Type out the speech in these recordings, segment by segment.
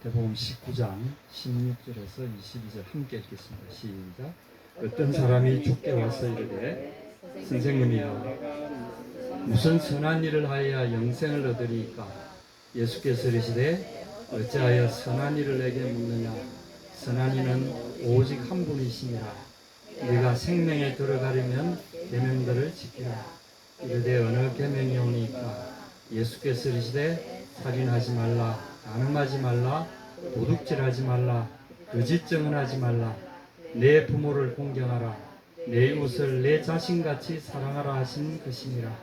마태복음 19장 16절에서 22절 함께 읽겠습니다. 시작. 어떤 사람이 죽게 와서 이르되 선생님이여 무슨 선한 일을 하여야 영생을 얻으리이까? 예수께서 이르시되 어찌하여 선한 일을 내게 묻느냐? 선한 이는 오직 한 분이시니라. 네가 생명에 들어가려면 계명들을 지키라. 이르되 어느 계명이 오니까? 예수께서 이르시되 살인하지 말라, 간음하지 말라, 도둑질하지 말라, 거짓 증언하지 말라, 내 부모를 공경하라, 내 이웃을 내 자신같이 사랑하라 하신 것이니라.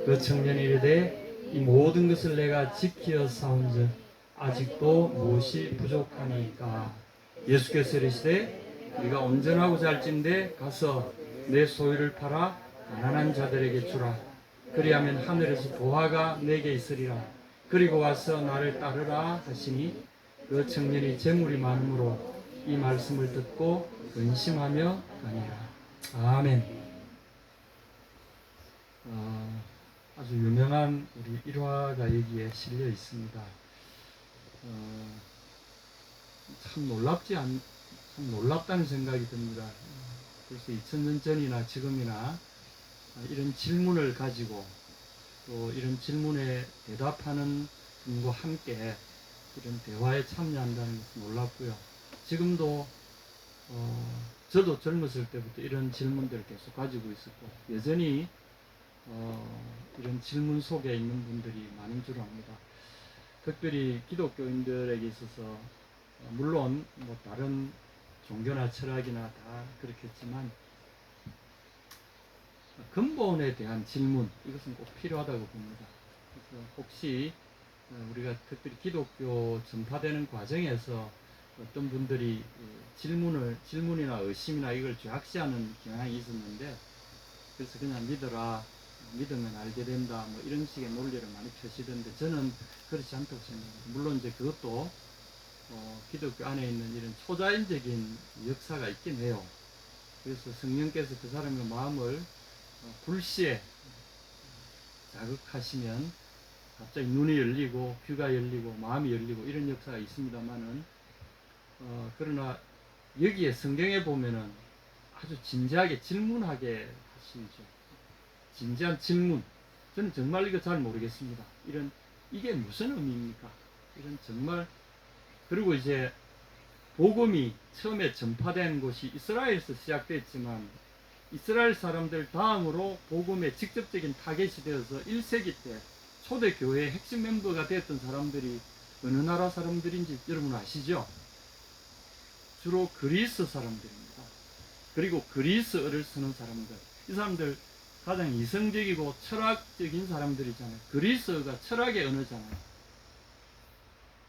그 청년이 이르되 이 모든 것을 내가 지키어 사온즉 아직도 무엇이 부족하니까? 예수께서 이르시되 네가 온전하고자 할진대 가서 내 소유를 팔아 가난한 자들에게 주라. 그리하면 하늘에서 보화가 내게 있으리라. 그리고 와서 나를 따르라 하시니 그 청년이 재물이 많으므로 이 말씀을 듣고 근심하며 가니라. 아멘. 아주 유명한 우리 일화가 여기에 실려 있습니다. 참 놀랍다는 생각이 듭니다. 벌써 2000년 전이나 지금이나 이런 질문을 가지고 또 이런 질문에 대답하는 분과 함께 이런 대화에 참여한다는 것은 놀랍고요. 지금도 저도 젊었을 때부터 이런 질문들을 계속 가지고 있었고 여전히 이런 질문 속에 있는 분들이 많은 줄 압니다. 특별히 기독교인들에게 있어서 물론 뭐 다른 종교나 철학이나 다 그렇겠지만 근본에 대한 질문, 이것은 꼭 필요하다고 봅니다. 그래서 혹시 우리가 특별히 기독교 전파되는 과정에서 어떤 분들이 질문이나 의심이나 이걸 죄악시하는 경향이 있었는데, 그래서 그냥 믿어라, 믿으면 알게 된다, 뭐 이런 식의 논리를 많이 펴시던데 저는 그렇지 않다고 생각합니다. 물론 이제 그것도 기독교 안에 있는 이런 초자연적인 역사가 있긴 해요. 그래서 성령께서 그 사람의 마음을 불시에 자극하시면 갑자기 눈이 열리고 귀가 열리고 마음이 열리고 이런 역사가 있습니다만은 그러나 여기에 성경에 보면은 아주 진지하게 질문하게 하시죠. 진지한 질문. 저는 정말 이거 잘 모르겠습니다. 이게 무슨 의미입니까? 이런 정말. 그리고 이제 복음이 처음에 전파된 곳이 이스라엘에서 시작됐지만 이스라엘 사람들 다음으로 복음의 직접적인 타겟이 되어서 1세기 때 초대교회의 핵심 멤버가 됐던 사람들이 어느 나라 사람들인지 여러분 아시죠? 주로 그리스 사람들입니다. 그리고 그리스어를 쓰는 사람들. 이 사람들 가장 이성적이고 철학적인 사람들이잖아요. 그리스어가 철학의 언어잖아요.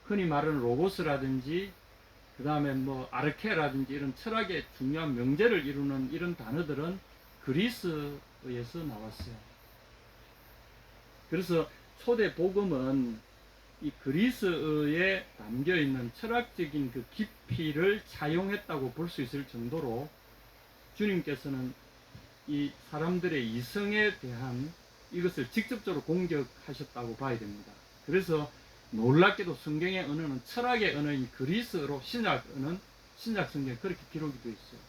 흔히 말하는 로고스라든지 그 다음에 뭐 아르케라든지 이런 철학의 중요한 명제를 이루는 이런 단어들은 그리스어에서 나왔어요. 그래서 초대 복음은 이 그리스어에 담겨있는 철학적인 그 깊이를 차용했다고 볼 수 있을 정도로 주님께서는 이 사람들의 이성에 대한 이것을 직접적으로 공격하셨다고 봐야 됩니다. 그래서 놀랍게도 성경의 언어는 철학의 언어인 그리스어로 신약 성경에 그렇게 기록이 되어 있어요.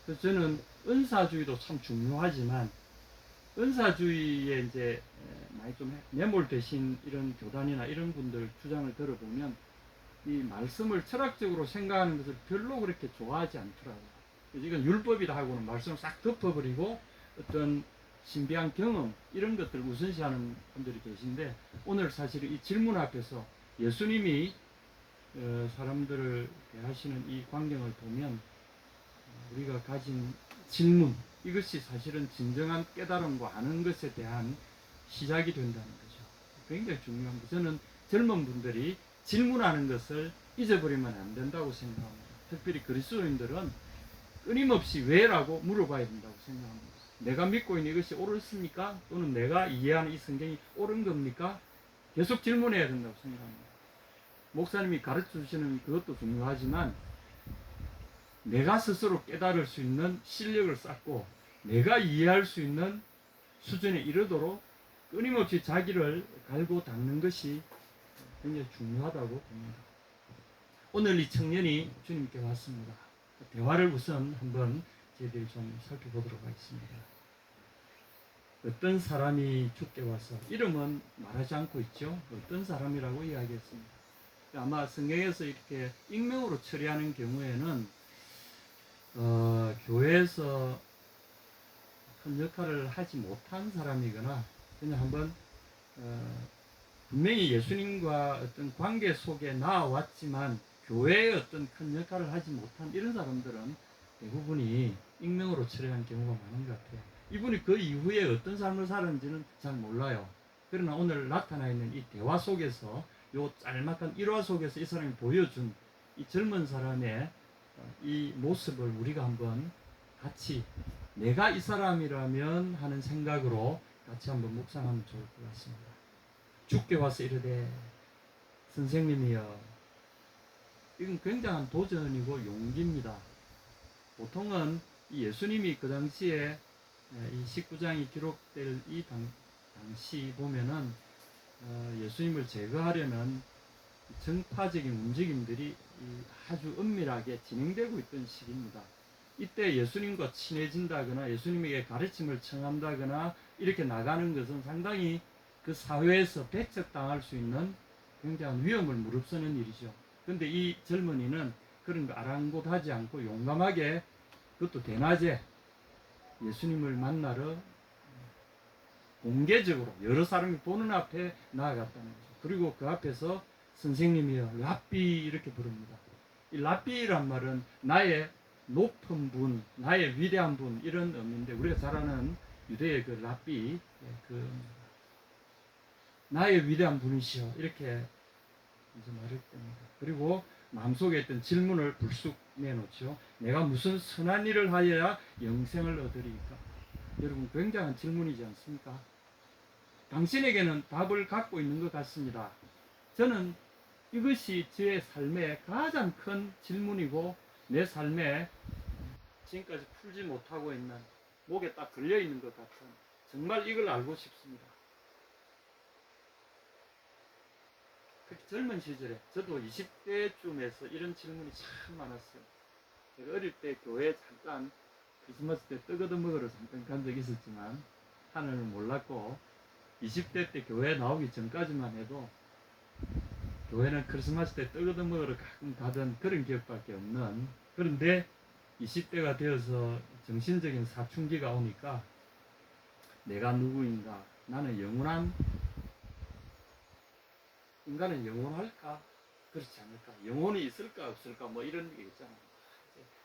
그래서 저는 은사주의도 참 중요하지만 은사주의에 이제 많이 좀 매몰되신 이런 교단이나 이런 분들 주장을 들어보면 이 말씀을 철학적으로 생각하는 것을 별로 그렇게 좋아하지 않더라고요. 이건 율법이다 하고는 말씀을 싹 덮어버리고 어떤 신비한 경험 이런 것들을 우선시하는 분들이 계신데, 오늘 사실 이 질문 앞에서 예수님이 사람들을 대하시는 이 광경을 보면 우리가 가진 질문, 이것이 사실은 진정한 깨달음과 아는 것에 대한 시작이 된다는 거죠. 굉장히 중요한 거. 저는 젊은 분들이 질문하는 것을 잊어버리면 안 된다고 생각합니다. 특별히 그리스도인들은 끊임없이 왜라고 물어봐야 된다고 생각합니다. 내가 믿고 있는 이것이 옳습니까? 또는 내가 이해하는 이 성경이 옳은 겁니까? 계속 질문해야 된다고 생각합니다. 목사님이 가르쳐 주시는 그것도 중요하지만 내가 스스로 깨달을 수 있는 실력을 쌓고 내가 이해할 수 있는 수준에 이르도록 끊임없이 자기를 갈고 닦는 것이 굉장히 중요하다고 봅니다. 오늘 이 청년이 주님께 왔습니다. 대화를 우선 한번 저희들이 좀 살펴보도록 하겠습니다. 어떤 사람이 주께 와서 이름은 말하지 않고 있죠. 어떤 사람이라고 이야기했습니다. 아마 성경에서 이렇게 익명으로 처리하는 경우에는 교회에서 큰 역할을 하지 못한 사람이거나 그냥 한번 분명히 예수님과 어떤 관계 속에 나왔지만 교회에 어떤 큰 역할을 하지 못한 이런 사람들은 대부분이 익명으로 처리하는 경우가 많은 것 같아요. 이분이 그 이후에 어떤 삶을 살았는지는 잘 몰라요. 그러나 오늘 나타나 있는 이 대화 속에서 요 짤막한 일화 속에서 이 사람이 보여준 이 젊은 사람의 이 모습을 우리가 한번 같이 내가 이 사람이라면 하는 생각으로 같이 한번 묵상하면 좋을 것 같습니다. 주께 와서 이르되 선생님이여, 이건 굉장한 도전이고 용기입니다. 보통은 이 예수님이 그 당시에 이 19장이 기록될 이 당시 보면은 예수님을 제거하려는 정파적인 움직임들이 아주 은밀하게 진행되고 있던 시기입니다. 이때 예수님과 친해진다거나 예수님에게 가르침을 청한다거나 이렇게 나가는 것은 상당히 그 사회에서 배척당할 수 있는 굉장한 위험을 무릅쓰는 일이죠. 그런데 이 젊은이는 그런 거 아랑곳하지 않고 용감하게, 그것도 대낮에 예수님을 만나러 공개적으로 여러 사람이 보는 앞에 나아갔다는 거죠. 그리고 그 앞에서 선생님이여 랍비 이렇게 부릅니다. 이 랍비란 말은 나의 높은 분, 나의 위대한 분 이런 의미인데, 우리가 잘 아는 유대의 그 랍비, 그 나의 위대한 분이시여 이렇게 이제 말했답니다. 그리고 마음속에 있던 질문을 불쑥 내놓죠. 내가 무슨 선한 일을 하여야 영생을 얻으리까? 여러분, 굉장한 질문이지 않습니까? 당신에게는 답을 갖고 있는 것 같습니다. 저는 이것이 저의 삶의 가장 큰 질문이고 내 삶에 지금까지 풀지 못하고 있는, 목에 딱 걸려있는 것 같은, 정말 이걸 알고 싶습니다. 특히 젊은 시절에 저도 20대쯤에서 이런 질문이 참 많았어요. 제가 어릴 때 교회 잠깐 크리스마스 때 떡 얻어 먹으러 잠깐 간 적이 있었지만 하나님을 몰랐고, 20대 때 교회 나오기 전까지만 해도 교회는 크리스마스 때 떡 얻어 먹으러 가끔 가던 그런 기억밖에 없는, 그런데 20대가 되어서 정신적인 사춘기가 오니까 내가 누구인가, 나는 영원한, 인간은 영원할까 그렇지 않을까, 영혼이 있을까 없을까, 뭐 이런 게 있잖아요.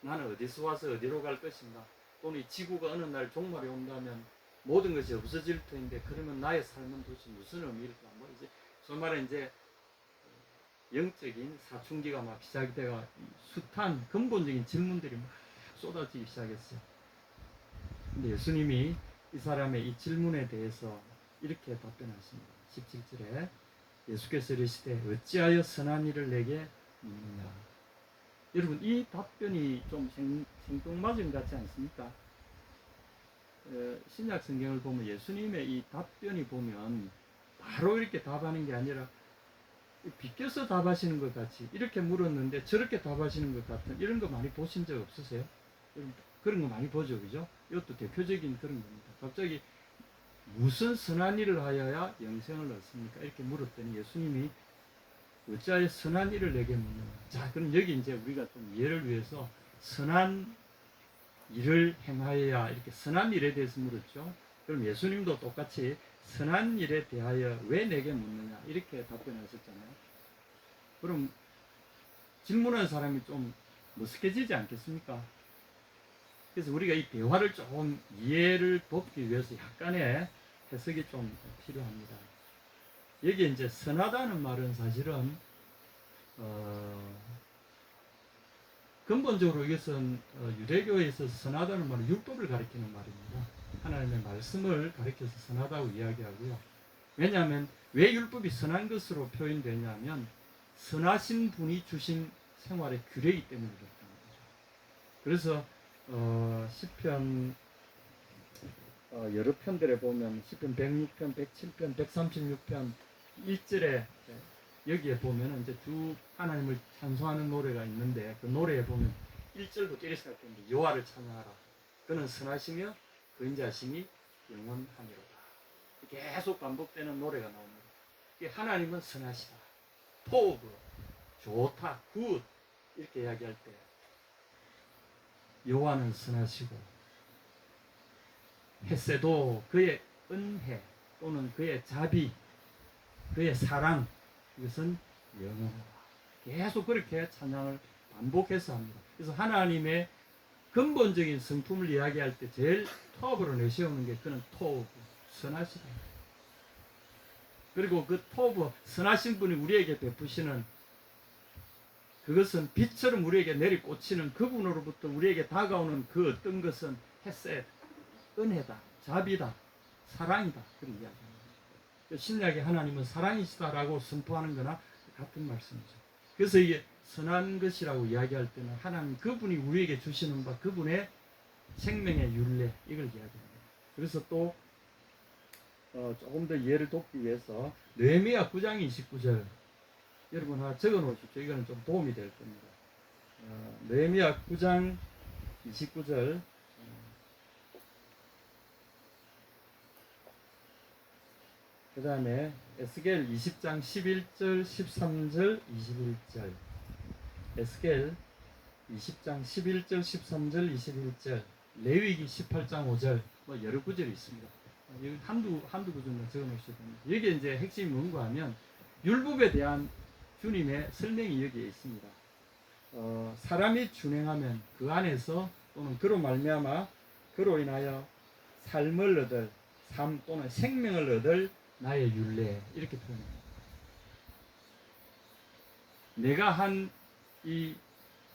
나는 어디서 와서 어디로 갈 것인가, 또는 이 지구가 어느 날 종말이 온다면 모든 것이 없어질 텐데 그러면 나의 삶은 도대체 무슨 의미일까, 뭐 이제 소위 말해 이제 영적인 사춘기가 막 시작되어 숱한 근본적인 질문들이 막 쏟아지기 시작했어요. 근데 예수님이 이 사람의 이 질문에 대해서 이렇게 답변하십니다. 17절에 예수께서 이르시되 어찌하여 선한 일을 내게 묻느냐. 여러분, 이 답변이 좀 생뚱맞은 것 같지 않습니까? 신약 성경을 보면 예수님의 이 답변이 보면 바로 이렇게 답하는 게 아니라 비껴서 답하시는 것 같이, 이렇게 물었는데 저렇게 답하시는 것 같은 이런 거 많이 보신 적 없으세요? 그런 거 많이 보죠, 그죠? 이것도 대표적인 그런 겁니다. 갑자기 무슨 선한 일을 하여야 영생을 얻습니까? 이렇게 물었더니 예수님이 어찌하여 선한 일을 내게 묻느냐. 자, 그럼 여기 이제 우리가 좀 이해를 위해서 선한 일을 행하여야, 이렇게 선한 일에 대해서 물었죠. 그럼 예수님도 똑같이 선한 일에 대하여 왜 내게 묻느냐 이렇게 답변하셨잖아요. 그럼 질문하는 사람이 좀 머쓱해지지 않겠습니까? 그래서 우리가 이 대화를 조금 이해를 돕기 위해서 약간의 해석이 좀 필요합니다. 여기 이제 선하다는 말은 사실은 근본적으로 이것은 유대교에 있어서 선하다는 말은 율법을 가리키는 말입니다. 하나님의 말씀을 가리켜서 선하다고 이야기하고요. 왜냐하면 왜 율법이 선한 것으로 표현되냐면 선하신 분이 주신 생활의 규례이기 때문에 그렇다는 거죠. 그래서 시편 여러 편들에 보면 시편 106편, 107편, 136편 1절에 여기에 보면 이제 쭉 하나님을 찬송하는 노래가 있는데 그 노래에 보면 1절부터 이렇게 시작됩니다. 여호와를 찬양하라. 그는 선하시며 그 인자심이 영원하니로다. 계속 반복되는 노래가 나옵니다. 하나님은 선하시다. 포브, 좋다, 굿 이렇게 이야기할 때 여호와는 선하시고 헤세도 그의 은혜 또는 그의 자비, 그의 사랑 이것은 영원하다. 계속 그렇게 찬양을 반복해서 합니다. 그래서 하나님의 근본적인 성품을 이야기할 때 제일 톱으로 내세우는 게 그는 토브, 선하시다. 그리고 그 토브, 선하신 분이 우리에게 베푸시는 그것은 빛처럼 우리에게 내리꽂히는 그분으로부터 우리에게 다가오는 그 어떤 것은 헤셋, 은혜다, 자비다, 사랑이다. 그런 이야기입니다. 신약의 하나님은 사랑이시다라고 선포하는 거나 같은 말씀이죠. 그래서 이게 선한 것이라고 이야기할 때는 하나님 그분이 우리에게 주시는 바 그분의 생명의 율례 이걸 이야기합니다. 그래서 또 조금 더 이해를 돕기 위해서 느헤미야 9장 29절 여러분 하나 적어 놓으십시오. 이거는 좀 도움이 될 겁니다. 느헤미야 9장 29절 그 다음에 에스겔 20장 11절 13절 21절 에스겔 20장 11절 13절 21절 레위기 18장 5절 뭐 여러 구절이 있습니다. 여기 한두 구절만 적어 놓으셔야 됩니다. 여기에 이제 핵심이 뭔가 하면 율법에 대한 주님의 설명이 여기에 있습니다. 사람이 준행하면 그 안에서 또는 그로 말미암아 그로 인하여 삶을 얻을 삶 또는 생명을 얻을 나의 율례 이렇게 표현합니다.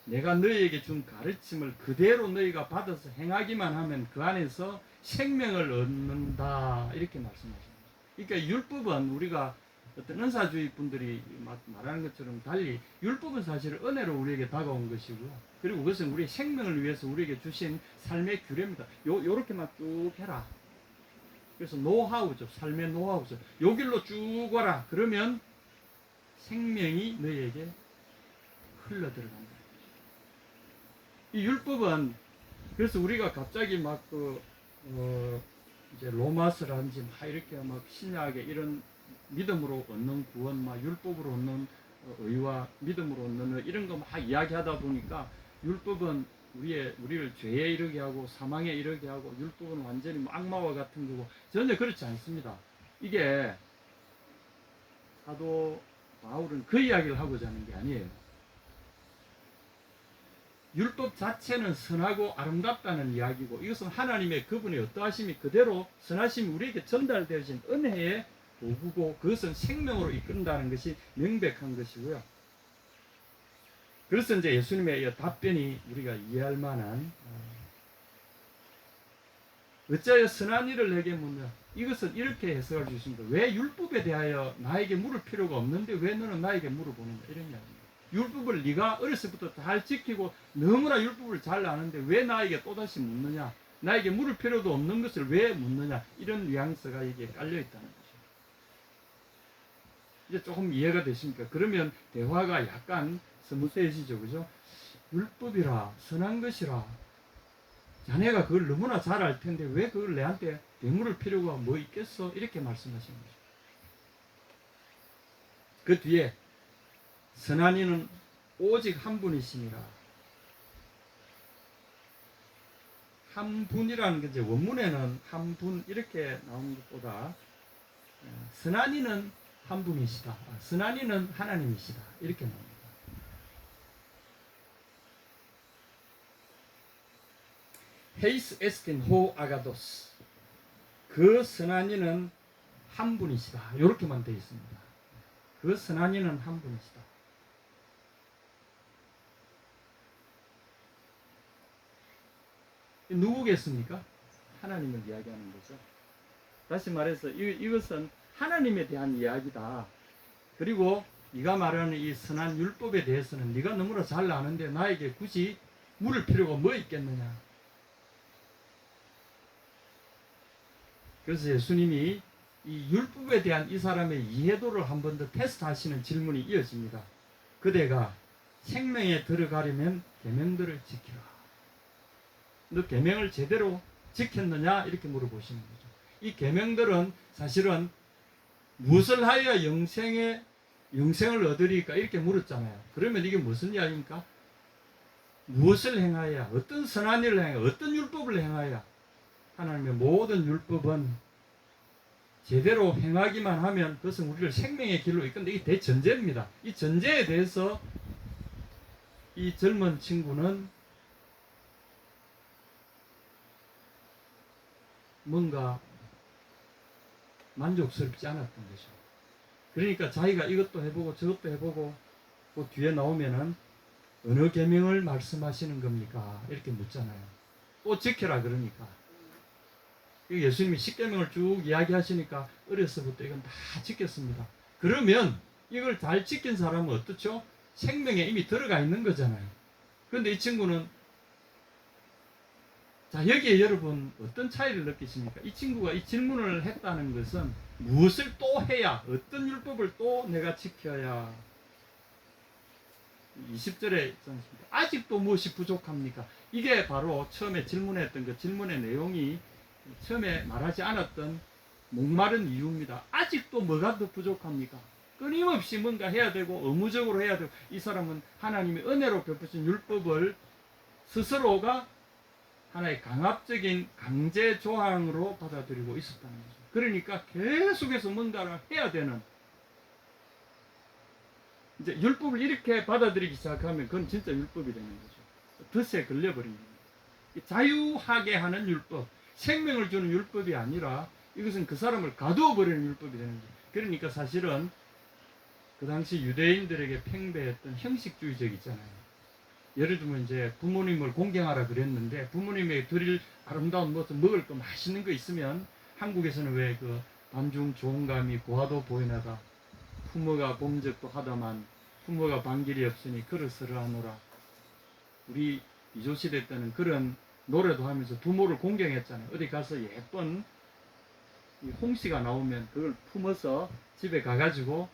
내가 너희에게 준 가르침을 그대로 너희가 받아서 행하기만 하면 그 안에서 생명을 얻는다 이렇게 말씀하십니다. 그러니까 율법은 우리가 어떤 은사주의 분들이 말하는 것처럼 달리 율법은 사실 은혜로 우리에게 다가온 것이고요. 그리고 그것은 우리의 생명을 위해서 우리에게 주신 삶의 규례입니다. 요렇게만 쭉 해라. 그래서 노하우죠. 삶의 노하우죠. 요 길로 쭉 와라. 그러면 생명이 너희에게 흘러들어간다. 이 율법은 그래서 우리가 갑자기 이제 로마서라든지 막 이렇게 막 신약의 이런 믿음으로 얻는 구원, 막 율법으로 얻는 의와 믿음으로 얻는 이런 거 막 이야기하다 보니까 율법은 우리를 죄에 이르게 하고 사망에 이르게 하고 율법은 완전히 악마와 같은 거고 전혀 그렇지 않습니다. 이게 사도 바울은 그 이야기를 하고자 하는 게 아니에요. 율법 자체는 선하고 아름답다는 이야기고 이것은 하나님의 그분의 어떠하심이 그대로 선하심이 우리에게 전달되어진 은혜의 도구고 그것은 생명으로 이끈다는 것이 명백한 것이고요. 그래서 이제 예수님의 답변이 우리가 이해할 만한 어찌하여 선한 일을 내게 묻냐 이것은 이렇게 해석할 수 있습니다. 왜 율법에 대하여 나에게 물을 필요가 없는데 왜 너는 나에게 물어보는가 이런 이야기입니다. 율법을 네가 어렸을 때부터 잘 지키고 너무나 율법을 잘 아는데 왜 나에게 또다시 묻느냐 나에게 물을 필요도 없는 것을 왜 묻느냐 이런 뉘앙스가 여기에 깔려있다는 거죠. 이제 조금 이해가 되십니까? 그러면 대화가 약간 스무스해지죠. 그죠? 율법이라 선한 것이라 자네가 그걸 너무나 잘 알 텐데 왜 그걸 내한테 되물을 필요가 뭐 있겠어? 이렇게 말씀하시는 거죠. 그 뒤에 선한 이는 오직 한 분이시니라. 한 분이라는 게 이제 원문에는 한 분 이렇게 나오는 것보다 선한 이는 한 분이시다. 선한 이는 하나님이시다. 이렇게 나옵니다. 헤이스 에스틴 호 아가도스 그 선한 이는 한 분이시다. 이렇게만 되어 있습니다. 그 선한 이는 한 분이시다. 누구겠습니까? 하나님을 이야기하는 거죠. 다시 말해서 이것은 하나님에 대한 이야기다. 그리고 네가 말하는 이 선한 율법에 대해서는 네가 너무나 잘 아는데 나에게 굳이 물을 필요가 뭐 있겠느냐. 그래서 예수님이 이 율법에 대한 이 사람의 이해도를 한 번 더 테스트하시는 질문이 이어집니다. 그대가 생명에 들어가려면 계명들을 지키라. 너 계명을 제대로 지켰느냐? 이렇게 물어보시는 거죠. 이 계명들은 사실은 무엇을 하여야 영생을 얻으리까? 이렇게 물었잖아요. 그러면 이게 무슨 이야기입니까? 무엇을 행하여야, 어떤 선한 일을 행하여야, 어떤 율법을 행하여야 하나님의 모든 율법은 제대로 행하기만 하면 그것은 우리를 생명의 길로 이끈다. 이게 대전제입니다. 이 전제에 대해서 이 젊은 친구는 뭔가 만족스럽지 않았던 거죠. 그러니까 자기가 이것도 해보고 저것도 해보고 그 뒤에 나오면은 어느 계명을 말씀하시는 겁니까? 이렇게 묻잖아요. 또 지켜라 그러니까. 예수님이 10계명을 쭉 이야기하시니까 어려서부터 이건 다 지켰습니다. 그러면 이걸 잘 지킨 사람은 어떻죠? 생명에 이미 들어가 있는 거잖아요. 그런데 이 친구는, 자, 여기에 여러분 어떤 차이를 느끼십니까? 이 친구가 이 질문을 했다는 것은 무엇을 또 해야, 어떤 율법을 또 내가 지켜야, 20절에 아직도 무엇이 부족합니까? 이게 바로 처음에 질문했던 그 질문의 내용이 처음에 말하지 않았던 목마른 이유입니다. 아직도 뭐가 더 부족합니까? 끊임없이 뭔가 해야 되고 의무적으로 해야 되고, 이 사람은 하나님의 은혜로 베푸신 율법을 스스로가 하나의 강압적인 강제 조항으로 받아들이고 있었다는 거죠. 그러니까 계속해서 뭔가를 해야 되는, 이제 율법을 이렇게 받아들이기 시작하면 그건 진짜 율법이 되는 거죠. 덫에 걸려버린 겁니다. 자유하게 하는 율법, 생명을 주는 율법이 아니라 이것은 그 사람을 가두어 버리는 율법이 되는 거죠. 그러니까 사실은 그 당시 유대인들에게 팽배했던 형식주의적 있잖아요. 예를 들면 이제 부모님을 공경하라 그랬는데 부모님에게 드릴 아름다운 무슨 먹을 거 맛있는 거 있으면, 한국에서는 왜 그 반중 좋은감이 고하도 보이나다, 부모가 범적도 하다만 부모가 반길이 없으니 그릇으로 하노라. 우리 이조시대 때는 그런 노래도 하면서 부모를 공경했잖아요. 어디 가서 예쁜 이 홍시가 나오면 그걸 품어서 집에 가가지고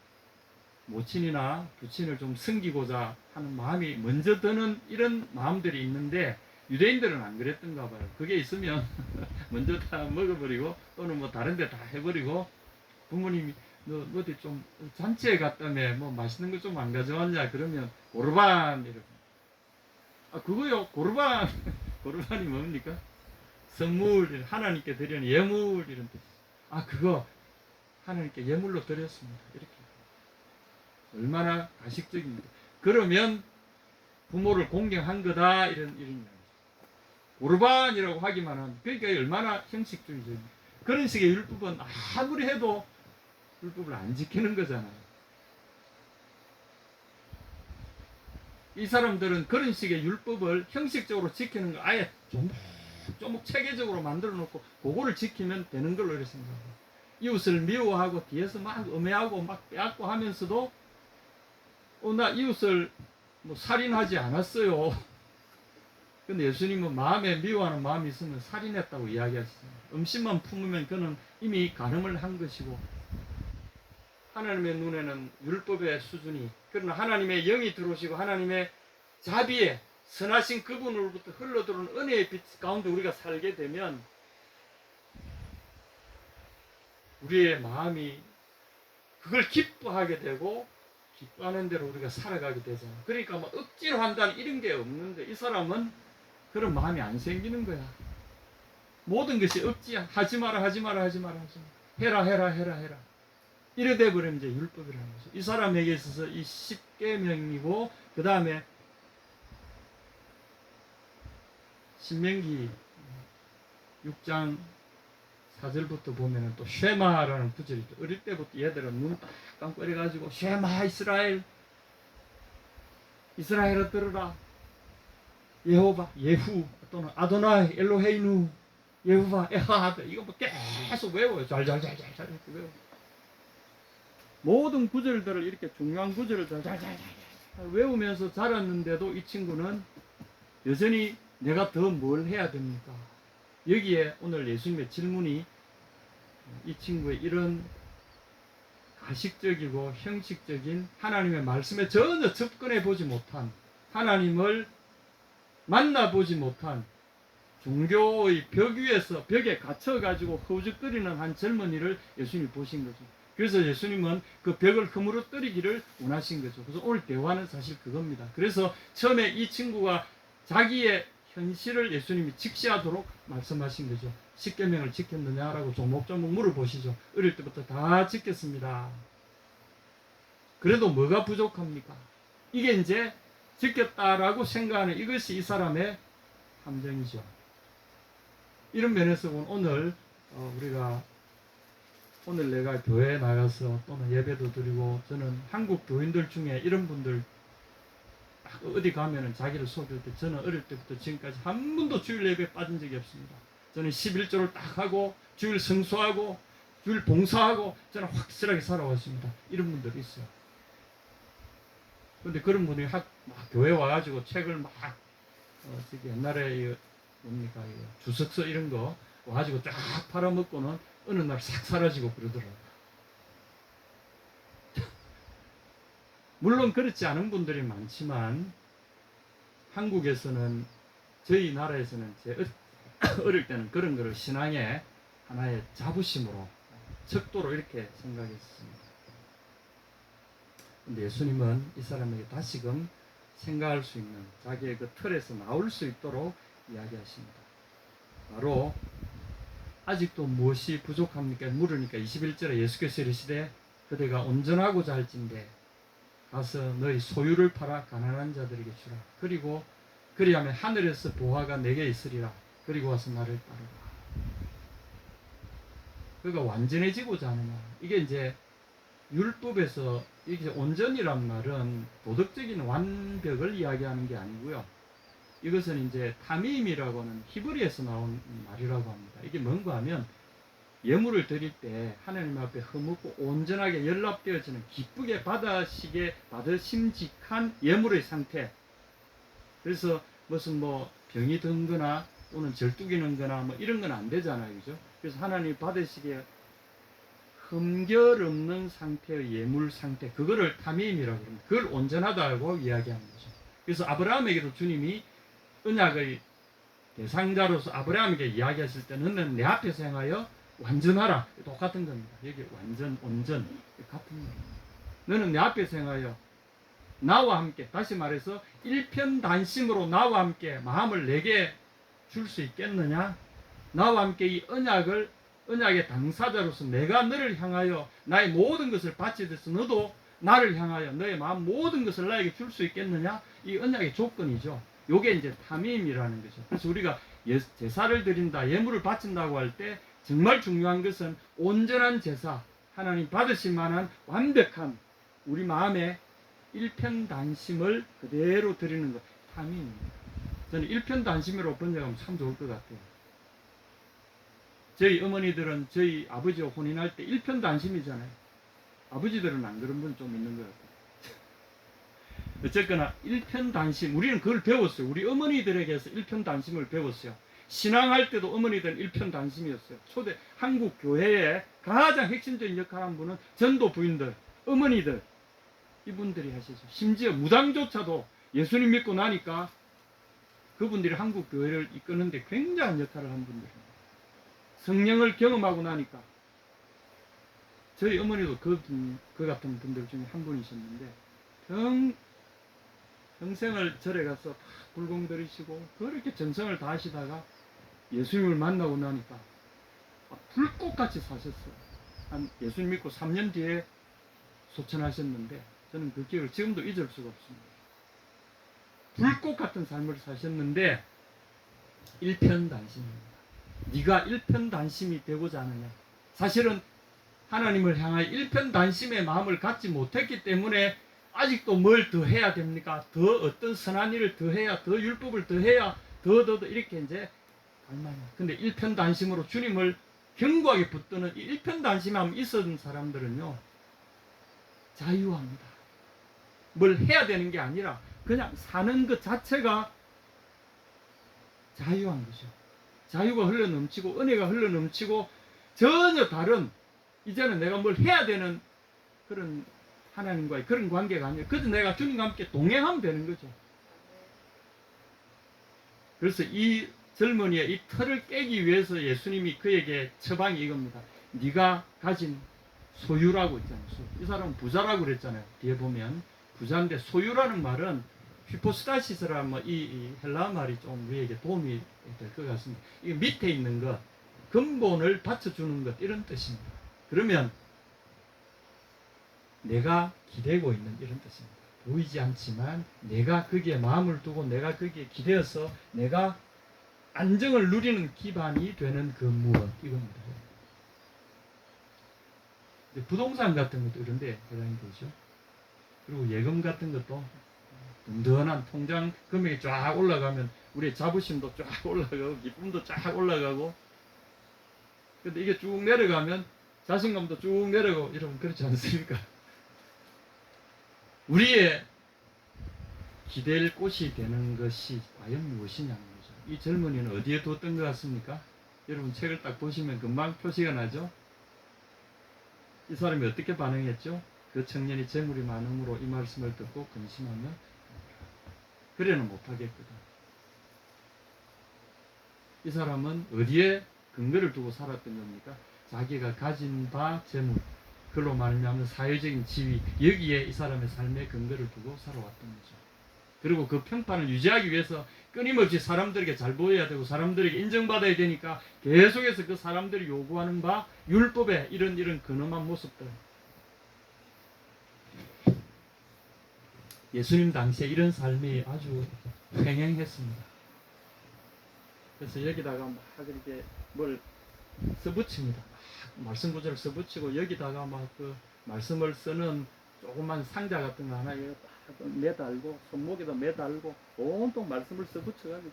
모친이나 부친을 좀 섬기고자 하는 마음이 먼저 드는 이런 마음들이 있는데, 유대인들은 안 그랬던가 봐요. 그게 있으면 먼저 다 먹어버리고 또는 뭐 다른 데 다 해버리고, 부모님이 너 어디 좀 잔치에 갔다며 뭐 맛있는 거 좀 안 가져왔냐 그러면 고르반 이러고, 아 그거요 고르반 고르반이 뭡니까? 선물, 하나님께 드리는 예물 이런 뜻. 아 그거 하나님께 예물로 드렸습니다. 이렇게. 얼마나 가식적입니다. 그러면 부모를 공경한 거다 이런 이야기죠. 고르반이라고 하기만은, 그러니까 얼마나 형식주의적입니다. 그런 식의 율법은 아무리 해도 율법을 안 지키는 거잖아요. 이 사람들은 그런 식의 율법을 형식적으로 지키는 거 아예 조목 체계적으로 만들어 놓고 그거를 지키면 되는 걸로 이렇게 생각해요. 이웃을 미워하고 뒤에서 막 음해하고 막 빼앗고 하면서도 나 이웃을 뭐 살인하지 않았어요. 근데 예수님은 마음에 미워하는 마음이 있으면 살인했다고 이야기하시잖아요. 음식만 품으면 그는 이미 간음을 한 것이고, 하나님의 눈에는 율법의 수준이, 그러나 하나님의 영이 들어오시고 하나님의 자비에 선하신 그분으로부터 흘러들어오는 은혜의 빛 가운데 우리가 살게 되면 우리의 마음이 그걸 기뻐하게 되고 기뻐하는 대로 우리가 살아가게 되잖아요. 그러니까 뭐 억지로 한다는 이런 게 없는데, 이 사람은 그런 마음이 안 생기는 거야. 모든 것이 억지, 하지 마라 하지 마라 하지 마라 하지 마라, 해라 이래 돼버리면 이제 율법이라는 거죠. 이 사람에게 있어서 이 10계명이고, 그 다음에 신명기 6장 4절부터 보면은 또 쉐마라는 구절이 있죠. 어릴 때부터 얘들은 눈 딱 감고 이래가지고 쉐마 이스라엘아 들으라, 예호바 예후 또는 아도나이 엘로헤이누 예후바 에하드, 이거 뭐 계속 외워요. 잘 이렇게 외워. 모든 구절들을 이렇게 중요한 구절을 잘 외우면서 자랐는데도 이 친구는 여전히 내가 더 뭘 해야 됩니까? 여기에 오늘 예수님의 질문이 이 친구의 이런 가식적이고 형식적인 하나님의 말씀에 전혀 접근해 보지 못한, 하나님을 만나보지 못한 종교의 벽 위에서 벽에 갇혀가지고 허우적거리는 한 젊은이를 예수님이 보신 거죠. 그래서 예수님은 그 벽을 허물어뜨리기를 원하신 거죠. 그래서 오늘 대화는 사실 그겁니다. 그래서 처음에 이 친구가 자기의 현실을 예수님이 직시하도록 말씀하신 거죠. 십계명을 지켰느냐라고 조목조목 물어보시죠. 어릴 때부터 다 지켰습니다. 그래도 뭐가 부족합니까? 이게 이제 지켰다라고 생각하는 이것이 이 사람의 함정이죠. 이런 면에서 오늘 우리가 오늘 내가 교회에 나가서 또는 예배도 드리고, 저는 한국 교인들 중에 이런 분들 어디 가면은 자기를 소개할 때, 저는 어릴 때부터 지금까지 한 번도 주일 예배에 빠진 적이 없습니다. 저는 11조를 딱 하고 주일 성수하고 주일 봉사하고 저는 확실하게 살아왔습니다. 이런 분들이 있어요. 근데 그런 분이 막 교회 와가지고 책을 막 저기 옛날에 뭡니까 주석서 이런 거 와가지고 쫙 팔아먹고는 어느 날 싹 사라지고 그러더라고요. 물론 그렇지 않은 분들이 많지만 한국에서는, 저희 나라에서는 제 어릴 때는 그런 거를 신앙의 하나의 자부심으로, 척도로 이렇게 생각했습니다. 근데 예수님은 이 사람에게 다시금 생각할 수 있는, 자기의 그 틀에서 나올 수 있도록 이야기하십니다. 바로 아직도 무엇이 부족합니까? 물으니까 21절에 예수께서 이르시되 그대가 온전하고자 할진대 가서 너희 소유를 팔아 가난한 자들에게 주라. 그리고 그리하면 하늘에서 보화가 내게 있으리라. 그리고 와서 나를 따르라. 그러니까 완전해지고자 하느냐. 이게 이제 율법에서 이게 온전이란 말은 도덕적인 완벽을 이야기하는 게 아니고요. 이것은 이제 타미임이라고 하는 히브리에서 나온 말이라고 합니다. 이게 뭔가 하면 예물을 드릴 때 하나님 앞에 허묻고 온전하게 연락되어지는 기쁘게 받으심직한 예물의 상태. 그래서 무슨 병이 든거나 또는 절뚝이 는거나 이런 건 안 되잖아요. 그죠? 그래서 하나님 받으시기에 흠결없는 상태의 예물 상태, 그거를 타미임이라고 합니다. 그걸 온전하다고 이야기하는 거죠. 그래서 아브라함에게도 주님이 언약의 대상자로서 아브라함에게 이야기했을 때는 너는 내 앞에서 행하여 완전하라. 똑같은 겁니다. 여기 완전, 온전 같은 겁니다. 너는 내 앞에서 행하여 나와 함께, 다시 말해서 일편단심으로 나와 함께 마음을 내게 줄 수 있겠느냐? 나와 함께 이 언약의 당사자로서 내가 너를 향하여 나의 모든 것을 바치듯이 너도 나를 향하여 너의 마음 모든 것을 나에게 줄 수 있겠느냐? 이 언약의 조건이죠. 요게 이제 타미임이라는 거죠. 그래서 우리가 제사를 드린다, 예물을 바친다고 할 때 정말 중요한 것은 온전한 제사, 하나님 받으실 만한 완벽한 우리 마음의 일편단심을 그대로 드리는 것, 타미임입니다. 저는 일편단심으로 번역하면 참 좋을 것 같아요. 저희 어머니들은 저희 아버지와 혼인할 때 일편단심이잖아요. 아버지들은 안 그런 분 좀 있는 것 같아요. 어쨌거나 일편단심, 우리는 그걸 배웠어요. 우리 어머니들에게서 일편단심을 배웠어요. 신앙할 때도 어머니들은 일편단심이었어요. 초대 한국 교회의 가장 핵심적인 역할을 한 분은 전도 부인들, 어머니들, 이분들이 하시죠. 심지어 무당조차도 예수님 믿고 나니까 그분들이 한국 교회를 이끄는데 굉장한 역할을 한 분들입니다. 성령을 경험하고 나니까, 저희 어머니도 그 같은 분들 중에 한 분이셨는데 평생을 절에 가서 불공 들이시고 그렇게 정성을 다하시다가 예수님을 만나고 나니까 불꽃같이 사셨어요. 한 예수님 믿고 3년 뒤에 소천하셨는데 저는 그 기억을 지금도 잊을 수가 없습니다. 불꽃 같은 삶을 사셨는데 일편단심입니다. 네가 일편단심이 되고자 하느냐. 사실은 하나님을 향하여 일편단심의 마음을 갖지 못했기 때문에 아직도 뭘 더 해야 됩니까? 더 어떤 선한 일을 더 해야, 더 율법을 더 해야, 더 이렇게 이제 갈망해요. 근데 일편단심으로 주님을 견고하게 붙드는 이 일편단심함 있었던 사람들은요, 자유합니다. 뭘 해야 되는 게 아니라 그냥 사는 것 자체가 자유한 거죠. 자유가 흘러넘치고 은혜가 흘러넘치고 전혀 다른, 이제는 내가 뭘 해야 되는 그런 하나님과의 그런 관계가 아니에요. 그래서 내가 주님과 함께 동행하면 되는 거죠. 그래서 이 젊은이의 이 틀을 깨기 위해서 예수님이 그에게 처방이 이겁니다. 네가 가진 소유라고 있잖아요. 이 사람은 부자라고 그랬잖아요. 뒤에 보면 부자인데, 소유라는 말은 휘포스타시스라 이 헬라 말이 좀 우리에게 도움이 될 것 같습니다. 이 밑에 있는 것, 근본을 받쳐주는 것, 이런 뜻입니다. 그러면 내가 기대고 있는, 이런 뜻입니다. 보이지 않지만 내가 거기에 마음을 두고 내가 거기에 기대어서 내가 안정을 누리는 기반이 되는 그 무엇, 이겁니다. 부동산 같은 것도 이런데 해당이 되죠. 그리고 예금 같은 것도 든든한 통장 금액이 쫙 올라가면 우리의 자부심도 쫙 올라가고 기쁨도 쫙 올라가고, 근데 이게 쭉 내려가면 자신감도 쭉 내려가고, 여러분 그렇지 않습니까? 우리의 기댈 곳이 되는 것이 과연 무엇이냐는 거죠. 이 젊은이는 어디에 뒀던 것 같습니까? 여러분 책을 딱 보시면 금방 표시가 나죠. 이 사람이 어떻게 반응했죠? 그 청년이 재물이 많음으로 이 말씀을 듣고 근심하면 그래는 못하겠거든. 이 사람은 어디에 근거를 두고 살았던 겁니까? 자기가 가진 바 재물, 그걸로 말미암는 사회적인 지위, 여기에 이 사람의 삶의 근거를 두고 살아왔던 거죠. 그리고 그 평판을 유지하기 위해서 끊임없이 사람들에게 잘 보여야 되고 사람들에게 인정받아야 되니까 계속해서 그 사람들이 요구하는 바 율법의 이런 근엄한 모습들, 예수님 당시에 이런 삶이 아주 횡행했습니다. 그래서 여기다가 막 이렇게 뭘 써붙입니다. 말씀 구절을 써붙이고 여기다가 막 그 말씀을 쓰는 조그만 상자 같은 거 하나 매달고 손목에다 매달고 온통 말씀을 써붙여가지고,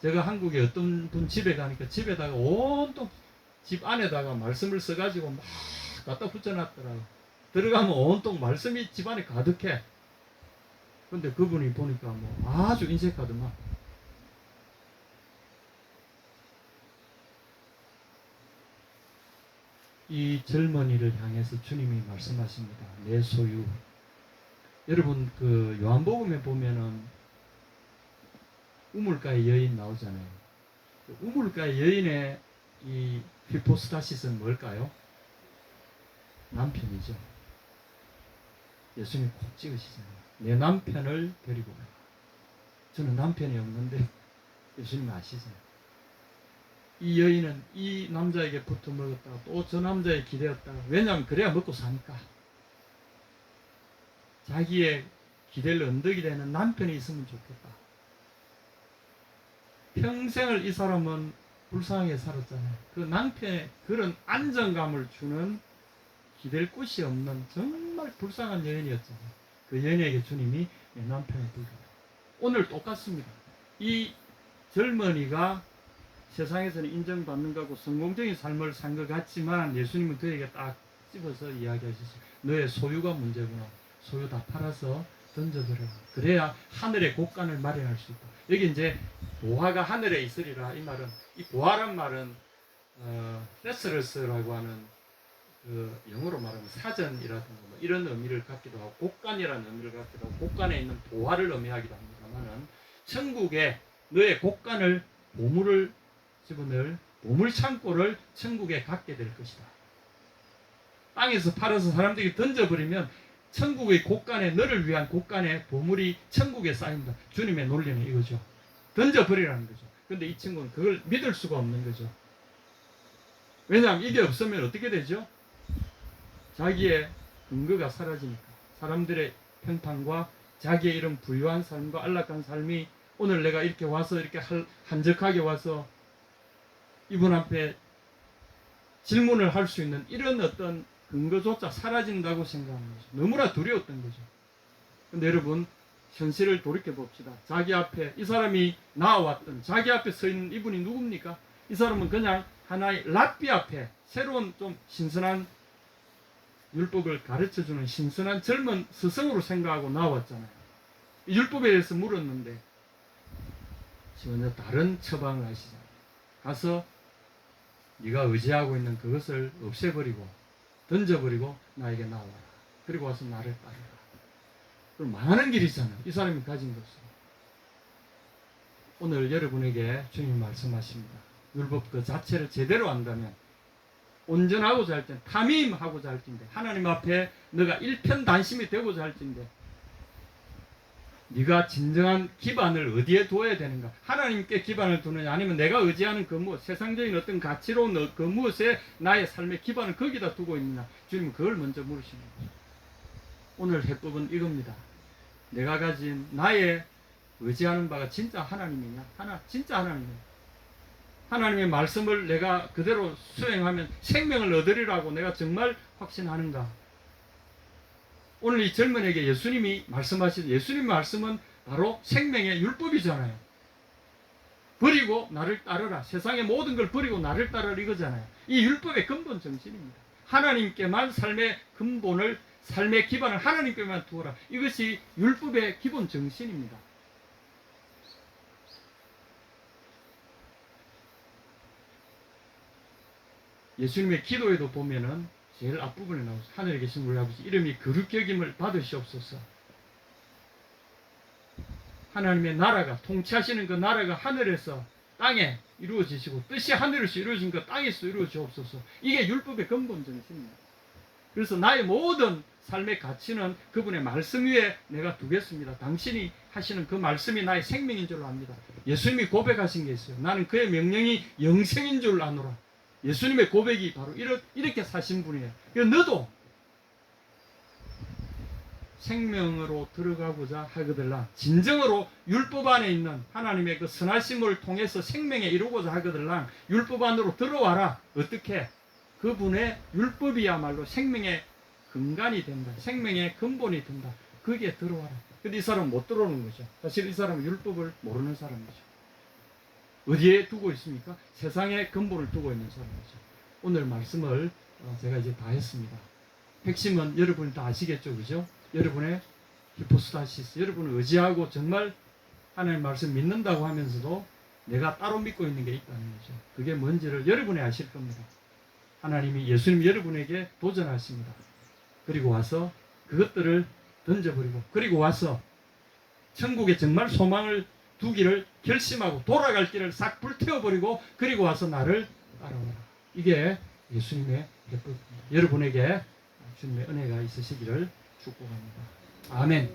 제가 한국에 어떤 분 집에 가니까 집에다가 온통 집 안에다가 말씀을 써가지고 막 갖다 붙여놨더라고. 들어가면 온통 말씀이 집 안에 가득해. 근데 그분이 보니까 뭐 아주 인색하더만. 이 젊은이를 향해서 주님이 말씀하십니다. 내 소유. 여러분 그 요한복음에 보면은 우물가의 여인 나오잖아요. 우물가의 여인의 이 히포스타시스는 뭘까요? 남편이죠. 예수님 콕 찍으시잖아요. 내 남편을 데리고 가. 저는 남편이 없는데 예수님 아시잖아요. 이 여인은 이 남자에게 붙어 먹었다가 또 저 남자에 기대었다가, 왜냐하면 그래야 먹고 사니까. 자기의 기댈 언덕이 되는 남편이 있으면 좋겠다. 평생을 이 사람은 불쌍하게 살았잖아요. 그 남편의 그런 안정감을 주는 기댈 곳이 없는 정말 불쌍한 여인이었잖아요. 그 여인에게 주님이 내 남편을 불러라. 오늘 똑같습니다. 이 젊은이가 세상에서는 인정받는 거고 성공적인 삶을 산 것 같지만 예수님은 그에게 딱 집어서 이야기하셨어요. 너의 소유가 문제구나. 소유 다 팔아서 던져버려. 그래야 하늘의 곳간을 마련할 수 있다. 여기 이제 보화가 하늘에 있으리라, 이 말은, 이 보화란 말은 테스러스라고 하는 그 영어로 말하면 사전이라든가 뭐 이런 의미를 갖기도 하고 곳간이라는 의미를 갖기도 하고 곳간에 있는 보화를 의미하기도 합니다만은, 천국에 너의 곳간을, 보물을 집어넣을 보물 창고를 천국에 갖게 될 것이다. 땅에서 팔아서 사람들이 던져버리면 천국의 곳간에, 너를 위한 곳간에 보물이 천국에 쌓인다. 주님의 논리는 이거죠. 던져버리라는 거죠. 근데 이 친구는 그걸 믿을 수가 없는 거죠. 왜냐하면 이게 없으면 어떻게 되죠? 자기의 근거가 사라지니까. 사람들의 평판과 자기의 이런 부유한 삶과 안락한 삶이 오늘 내가 이렇게 와서 이렇게 한적하게 와서 이분 앞에 질문을 할 수 있는 이런 어떤 근거조차 사라진다고 생각하는 거죠. 너무나 두려웠던 거죠. 근데 여러분, 현실을 돌이켜 봅시다. 자기 앞에 이 사람이 나와왔던, 자기 앞에 서 있는 이분이 누굽니까? 이 사람은 그냥 하나의 랍비 앞에 새로운 좀 신선한 율법을 가르쳐주는 신선한 젊은 스승으로 생각하고 나왔잖아요. 율법에 대해서 물었는데 전혀 다른 처방을 하시잖아요. 가서 네가 의지하고 있는 그것을 없애버리고 던져버리고 나에게 나와라. 그리고 와서 나를 따르라. 그럼 많은 길이잖아. 이 사람이 가진 것은. 오늘 여러분에게 주님 말씀하십니다. 율법 그 자체를 제대로 안다면 온전하고자 할 때, 탐임하고자 할진대, 하나님 앞에 너가 일편단심이 되고자 할진대, 네가 진정한 기반을 어디에 두어야 되는가? 하나님께 기반을 두느냐, 아니면 내가 의지하는 그 무엇, 세상적인 어떤 가치로운 그 무엇에 나의 삶의 기반을 거기다 두고 있느냐? 주님은 그걸 먼저 물으시는 거죠. 오늘 해법은 이겁니다. 내가 가진 나의 의지하는 바가 진짜 하나님이냐? 진짜 하나님이냐? 하나님의 말씀을 내가 그대로 수행하면 생명을 얻으리라고 내가 정말 확신하는가? 오늘 이 젊은에게 예수님이 말씀하신 예수님 말씀은 바로 생명의 율법이잖아요. 버리고 나를 따르라. 세상의 모든 걸 버리고 나를 따르라 이거잖아요. 이 율법의 근본 정신입니다. 하나님께만 삶의 근본을, 삶의 기반을 하나님께만 두어라. 이것이 율법의 기본 정신입니다. 예수님의 기도에도 보면은 제일 앞부분에 나오죠. 하늘에 계신 우리 아버지 이름이 거룩히 여김을 받으시옵소서. 하나님의 나라가, 통치하시는 그 나라가 하늘에서 땅에 이루어지시고 뜻이 하늘에서 이루어진 그 땅에서 이루어지옵소서. 이게 율법의 근본 정신입니다. 그래서 나의 모든 삶의 가치는 그분의 말씀 위에 내가 두겠습니다. 당신이 하시는 그 말씀이 나의 생명인 줄 압니다. 예수님이 고백하신 게 있어요. 나는 그의 명령이 영생인 줄 아노라. 예수님의 고백이 바로 이렇게 사신 분이에요. 너도 생명으로 들어가고자 하거들라, 진정으로 율법 안에 있는 하나님의 그 선하심을 통해서 생명에 이루고자 하거들라, 율법 안으로 들어와라. 어떻게? 그분의 율법이야말로 생명의 근간이 된다. 생명의 근본이 된다. 거기에 들어와라. 근데 이 사람은 못 들어오는 거죠. 사실 이 사람은 율법을 모르는 사람이죠. 어디에 두고 있습니까? 세상의 근본을 두고 있는 사람이죠. 오늘 말씀을 제가 이제 다 했습니다. 핵심은 여러분이 다 아시겠죠, 그죠? 여러분의 히포스타시스, 여러분을 의지하고 정말 하나님의 말씀 믿는다고 하면서도 내가 따로 믿고 있는 게 있다는 거죠. 그게 뭔지를 여러분이 아실 겁니다. 하나님이, 예수님 여러분에게 도전하십니다. 그리고 와서 그것들을 던져버리고, 그리고 와서 천국에 정말 소망을 두기를 결심하고 돌아갈 길을 싹 불태워버리고, 그리고 와서 나를 따라오라. 이게 예수님의 해법입니다. 여러분에게 주님의 은혜가 있으시기를 축복합니다. 아멘.